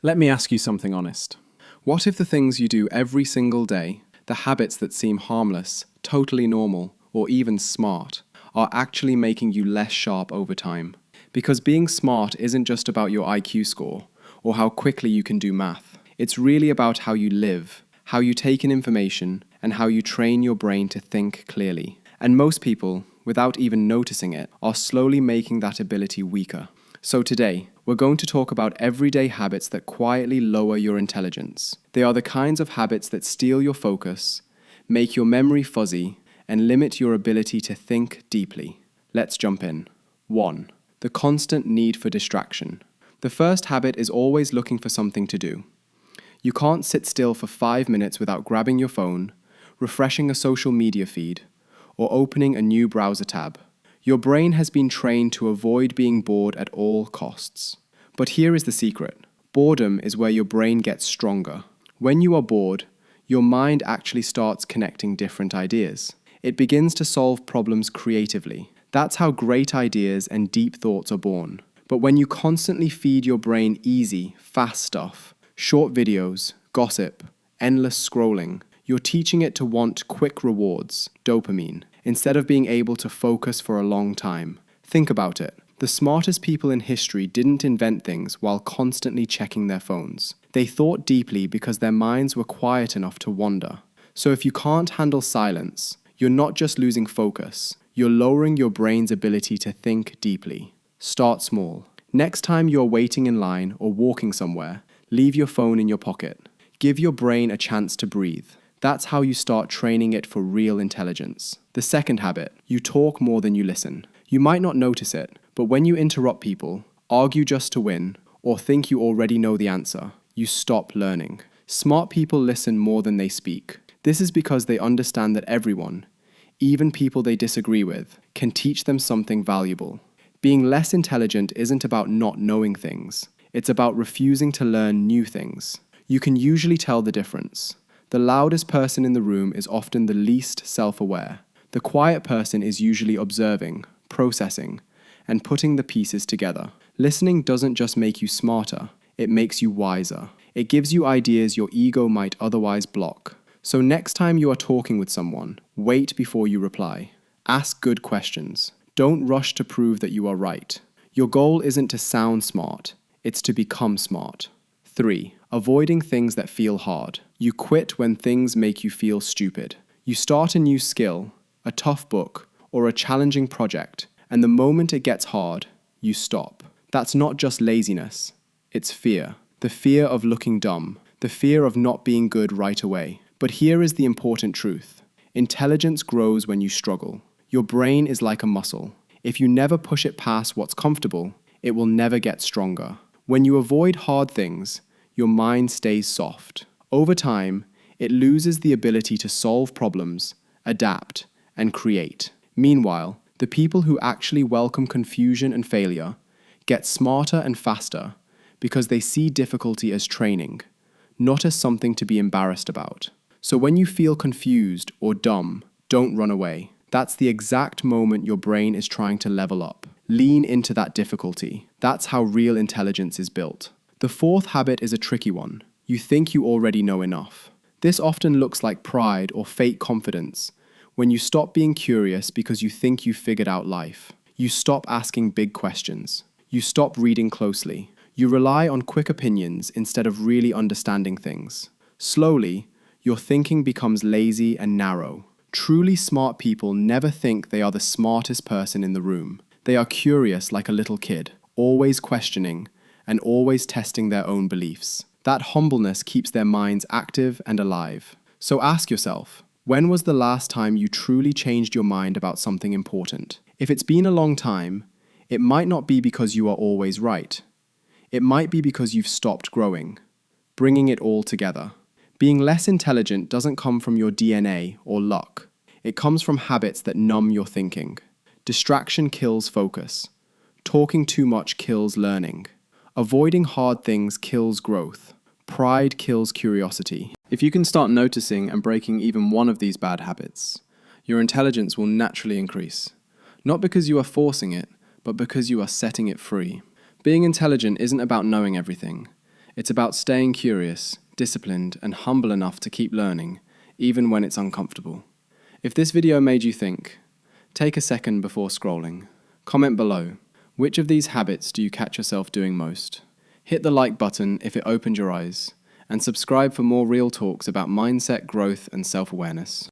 Let me ask you something honest. What if the things you do every single day, the habits that seem harmless, totally normal, or even smart, are actually making you less sharp over time? Because being smart isn't just about your IQ score, or how quickly you can do math. It's really about how you live, how you take in information, and how you train your brain to think clearly. And most people, without even noticing it, are slowly making that ability weaker. So today, we're going to talk about everyday habits that quietly lower your intelligence. They are the kinds of habits that steal your focus, make your memory fuzzy, and limit your ability to think deeply. Let's jump in. 1. The constant need for distraction. The first habit is always looking for something to do. You can't sit still for 5 minutes without grabbing your phone, refreshing a social media feed, or opening a new browser tab. Your brain has been trained to avoid being bored at all costs. But here is the secret. Boredom is where your brain gets stronger. When you are bored, your mind actually starts connecting different ideas. It begins to solve problems creatively. That's how great ideas and deep thoughts are born. But when you constantly feed your brain easy, fast stuff, short videos, gossip, endless scrolling, you're teaching it to want quick rewards, dopamine, instead of being able to focus for a long time. Think about it. The smartest people in history didn't invent things while constantly checking their phones. They thought deeply because their minds were quiet enough to wander. So if you can't handle silence, you're not just losing focus, you're lowering your brain's ability to think deeply. Start small. Next time you're waiting in line or walking somewhere, leave your phone in your pocket. Give your brain a chance to breathe. That's how you start training it for real intelligence. The second habit, you talk more than you listen. You might not notice it, but when you interrupt people, argue just to win, or think you already know the answer, you stop learning. Smart people listen more than they speak. This is because they understand that everyone, even people they disagree with, can teach them something valuable. Being less intelligent isn't about not knowing things. It's about refusing to learn new things. You can usually tell the difference. The loudest person in the room is often the least self-aware. The quiet person is usually observing, processing, and putting the pieces together. Listening doesn't just make you smarter, it makes you wiser. It gives you ideas your ego might otherwise block. So next time you are talking with someone, wait before you reply. Ask good questions. Don't rush to prove that you are right. Your goal isn't to sound smart, it's to become smart. 3. Avoiding things that feel hard. You quit when things make you feel stupid. You start a new skill, a tough book, or a challenging project, and the moment it gets hard, you stop. That's not just laziness, it's fear. The fear of looking dumb, the fear of not being good right away. But here is the important truth. Intelligence grows when you struggle. Your brain is like a muscle. If you never push it past what's comfortable, it will never get stronger. When you avoid hard things, your mind stays soft. Over time, it loses the ability to solve problems, adapt, and create. Meanwhile, the people who actually welcome confusion and failure get smarter and faster because they see difficulty as training, not as something to be embarrassed about. So when you feel confused or dumb, don't run away. That's the exact moment your brain is trying to level up. Lean into that difficulty. That's how real intelligence is built. The fourth habit is a tricky one. You think you already know enough. This often looks like pride or fake confidence, when you stop being curious because you think you figured out life. You stop asking big questions. You stop reading closely. You rely on quick opinions instead of really understanding things. Slowly, your thinking becomes lazy and narrow. Truly smart people never think they are the smartest person in the room. They are curious like a little kid, always questioning, and always testing their own beliefs. That humbleness keeps their minds active and alive. So ask yourself, when was the last time you truly changed your mind about something important? If it's been a long time, it might not be because you are always right. It might be because you've stopped growing, bringing it all together. Being less intelligent doesn't come from your DNA or luck. It comes from habits that numb your thinking. Distraction kills focus. Talking too much kills learning. Avoiding hard things kills growth. Pride kills curiosity. If you can start noticing and breaking even one of these bad habits, your intelligence will naturally increase. Not because you are forcing it, but because you are setting it free. Being intelligent isn't about knowing everything. It's about staying curious, disciplined, and humble enough to keep learning, even when it's uncomfortable. If this video made you think, take a second before scrolling. Comment below, which of these habits do you catch yourself doing most? Hit the like button if it opened your eyes, and subscribe for more real talks about mindset, growth, and self-awareness.